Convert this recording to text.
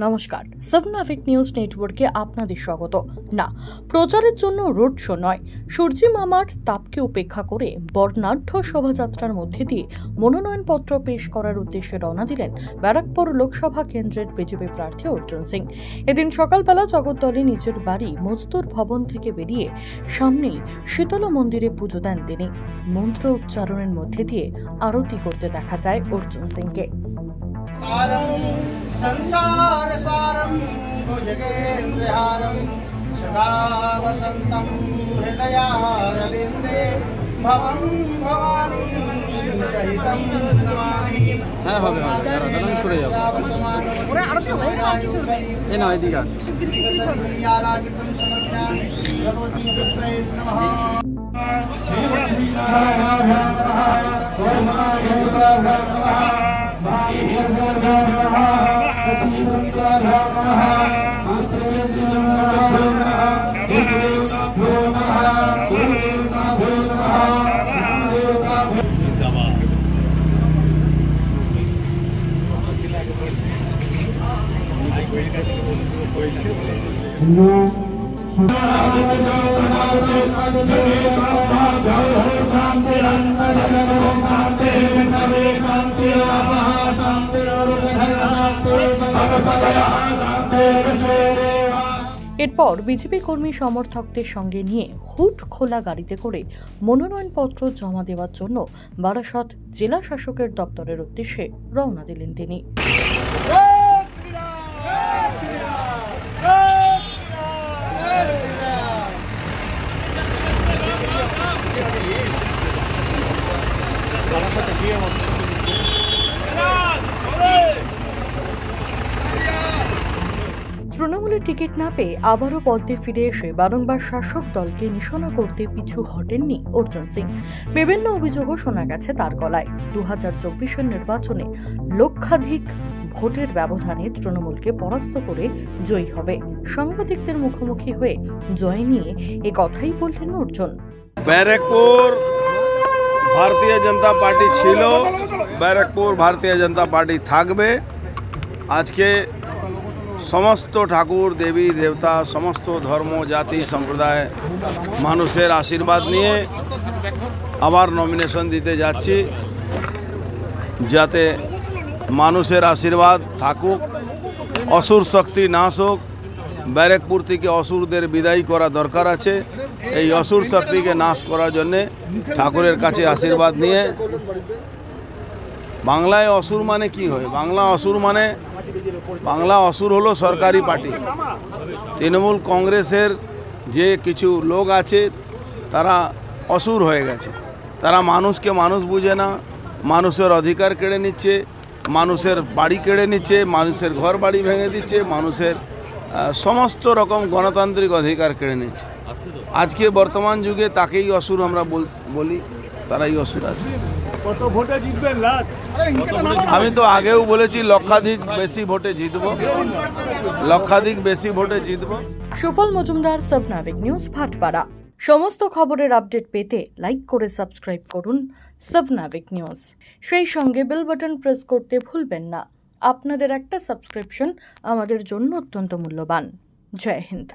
নমস্কার, সাবনাভিক নিউজ নেটওয়ার্কে আপনাদের স্বাগত। না, প্রচারের জন্য রোড শো নয়, সূর্যি মামার তাপকে উপেক্ষা করে বর্ণাঢ্য শোভাযাত্রার মধ্যে দিয়ে মনোনয়নপত্র পেশ করার উদ্দেশ্যে রওনা দিলেন ব্যারাকপুর লোকসভা কেন্দ্রের বিজেপি প্রার্থী অর্জুন সিং। এদিন সকালবেলা জগদ্দলে নিজের বাড়ি মজদুর ভবন থেকে বেরিয়ে সামনেই শীতলা মন্দিরে পুজো দেন তিনি। মন্ত্র উচ্চারণের মধ্যে দিয়ে আরতি করতে দেখা যায় অর্জুন সিংকে। संसार सारं भुजगेन्द्रहारं सदा वसन्तं हृदयारविन्दे भवं भवानी सहितं नमामि। হ্যাঁ হবে আমি সরে যাব ওরা আরো সব হয়ে গেল কিছু হবে এই না এদিকে শিগগিরই চলবে यालागितं समर्पयामि भगवती कृष्णे नमः। এরপর বিজেপি কর্মী সমর্থকদের সঙ্গে নিয়ে হুড খোলা গাড়িতে করে মনোনয়নপত্র জমা দেওয়ার জন্য বারাসত জেলা শাসকের দপ্তরের উদ্দেশ্যে রওনা দিলেন তিনি। তৃণমূলের টিকিট না পেয়ে আবারও পদ্মে ফিরে এসে বারংবার শাসক দলকে নিশানা করতে পিছু হটেননি অর্জুন সিং। বিভিন্ন অভিযোগও শোনা গেছে তার গলায়। 2024 নির্বাচনে লক্ষাধিক ভোটের ব্যবধানে তৃণমূলকে পরাস্ত করে জয়ী হবে। সাংবাদিকদের মুখোমুখি হয়ে জয় নিয়ে এ কথাই বললেন অর্জুন। ব্যারাকপুর ভারতীয় জনতা পার্টি ছিল, ব্যারাকপুর ভারতীয় জনতা পার্টি থাকবে। আজকে সমস্ত ঠাকুর দেবী দেবতা, সমস্ত ধর্ম জাতি সম্প্রদায় মানুষের আশীর্বাদ নিয়ে আবার নমিনেশন দিতে যাচ্ছি, যাতে মানুষের আশীর্বাদ থাকুক, অসুর শক্তি নাশ হোক। ব্যারাকপুর থেকে অসুরদের বিদায় করা দরকার আছে। এই অসুর শক্তিকে নাশ করার জন্যে ঠাকুরের কাছে আশীর্বাদ নিয়ে। বাংলায় অসুর মানে কি হয়? বাংলা অসুর হলো সরকারি পার্টি। তৃণমূল কংগ্রেসের যে কিছু লোক আছে তারা অসুর হয়ে গেছে। তারা মানুষকে মানুষ বুঝে না, মানুষের অধিকার কেড়ে নিচ্ছে, মানুষের বাড়ি কেড়ে নিচ্ছে, মানুষের ঘর বাড়ি ভেঙে দিচ্ছে, মানুষের সমস্ত রকম গণতান্ত্রিক অধিকার কেড়ে নিচ্ছে। আজকে বর্তমান যুগে তাকেই অসুর আমরা বলি, তারাই অসুর আছে। কত ভোটে জিতবেন লাখ? আমি তো আগেও বলেছি লক্ষাধিক বেশি ভোটে জিতবো, লক্ষাধিক বেশি ভোটে জিতবো। সুফল মজুমদার, সাবনাভিক নিউজ, ভাটপাড়া। সমস্ত খবরের আপডেট পেতে লাইক করে সাবস্ক্রাইব করুন সাবনাভিক নিউজ। সেই সঙ্গে বেল বাটন প্রেস করতে ভুলবেন না। আপনাদের একটা সাবস্ক্রিপশন আমাদের জন্য অত্যন্ত মূল্যবান। জয় হিন্দ।